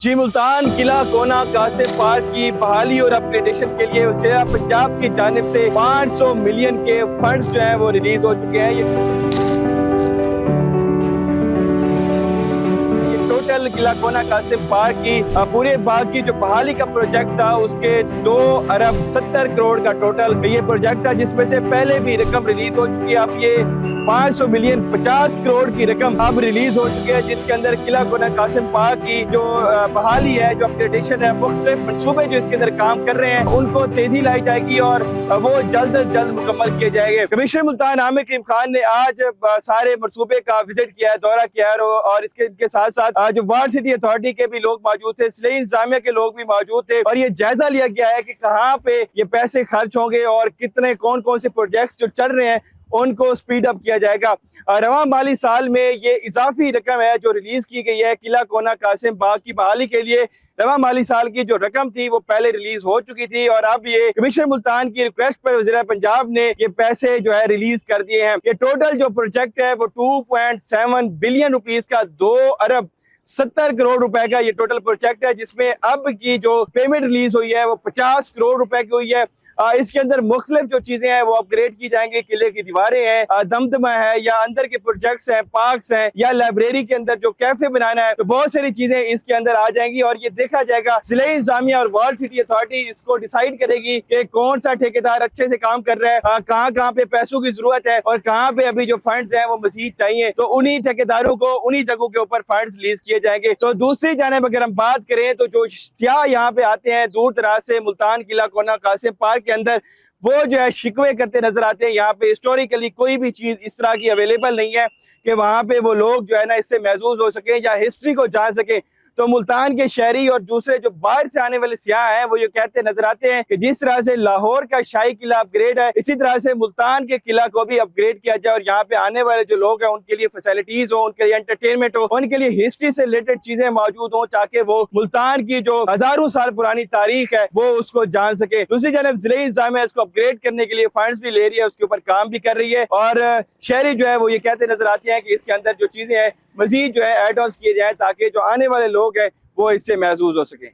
जी मुल्तान किला कोना कासिम पार्क की बहाली और अपग्रेडेशन के लिए शेरा पंजाब की जानिब से 500 मिलियन के फंड्स जो हैं वो रिलीज हो चुके हैं। ये टोटल किला कोना कासिम पार्क की पूरे बाग की जो बहाली का प्रोजेक्ट था उसके 2 अरब 70 करोड़ का टोटल ये प्रोजेक्ट था, जिसमें से पहले भी रकम रिलीज हो चुकी है। अब ये 500 मिलियन 50 करोड़ की रकम अब रिलीज हो चुकी है, जिसके अंदर किला कोना कासिम पार्क की जो बहाली है, जो अपग्रेडेशन है, मुख्तलिफ मनसूबे जो इसके अंदर काम कर रहे हैं उनको तेजी लाई जाएगी और वो जल्द अज जल्द मुकम्मल किए जाएंगे। कमिश्नर मुल्तान आमिर करीम खान ने आज सारे मनसूबे का विजिट किया है, दौरा किया है और इसके साथ साथ जो वार्ड सिटी अथॉरिटी के भी लोग मौजूद थे, सिलाई इंतजामिया के लोग भी मौजूद थे और ये जायजा लिया गया है कि कहाँ पे ये पैसे खर्च होंगे और कितने कौन कौन से प्रोजेक्ट्स जो चल रहे हैं उनको स्पीड अप किया जाएगा। रवां माली साल में ये इजाफी रकम है जो रिलीज की गई है किला कोना कासिम बाग की बहाली के लिए। रवां माली साल की जो रकम थी वो पहले रिलीज हो चुकी थी और अब ये कमिश्नर मुल्तान की रिक्वेस्ट पर वज़ीर पंजाब ने ये पैसे जो है रिलीज कर दिए हैं। ये टोटल जो प्रोजेक्ट है वो 2.7 बिलियन रुपीस का 2 अरब 70 करोड़ रुपए का ये टोटल प्रोजेक्ट है, जिसमें अब की जो पेमेंट रिलीज हुई है वो 50 करोड़ रुपए की हुई है। इसके अंदर मुख्तलिफ जो चीजें हैं वो अपग्रेड की जाएंगी। किले की दीवारें हैं, दमदमा है, या अंदर के प्रोजेक्ट्स हैं, पार्क्स हैं, या लाइब्रेरी के अंदर जो कैफे बनाना है, तो बहुत सारी चीजें इसके अंदर आ जाएंगी और ये देखा जाएगा। सिलाई इंतजामिया और वर्ल्ड सिटी अथॉरिटी इसको डिसाइड करेगी कि कौन सा ठेकेदार अच्छे से काम कर रहा है, कहाँ कहाँ पे पैसों की जरूरत है और कहाँ पे अभी जो फंड्स हैं वो मजीद चाहिए, तो उन्हीं ठेकेदारों को उन्हीं जगहों के ऊपर फंड्स रिलीज किए जाएंगे। तो दूसरी जानिब अगर हम बात करें तो जो सियाह यहाँ पे आते हैं दूर दराज से मुल्तान किला कोना कासिम पार्क के अंदर, वो जो है शिकवे करते नजर आते हैं। यहाँ पे हिस्टोरिकली कोई भी चीज इस तरह की अवेलेबल नहीं है कि वहां पे वो लोग जो है ना इससे महसूस हो सके या हिस्ट्री को जान सके। तो मुल्तान के शहरी और दूसरे जो बाहर से आने वाले सियाह हैं वो ये कहते नजर आते हैं कि जिस तरह से लाहौर का शाही किला अपग्रेड है, इसी तरह से मुल्तान के किला को भी अपग्रेड किया जाए और यहाँ पे आने वाले जो लोग हैं उनके लिए फैसिलिटीज हो, उनके लिए एंटरटेनमेंट हो, उनके लिए हिस्ट्री से रिलेटेड चीजें मौजूद हो, ताकि वो मुल्तान की जो हजारों साल पुरानी तारीख है वो उसको जान सके। दूसरी जानब जिले इंतजामिया इसको अपग्रेड करने के लिए फंड्स भी ले रही है, उसके ऊपर काम भी कर रही है और शहरी जो है वो ये कहते नजर आते हैं कि इसके अंदर जो चीजें हैं मजीद जो है एड ऑन किए जाए ताकि जो आने वाले लोग हैं वो इससे महसूस हो सके।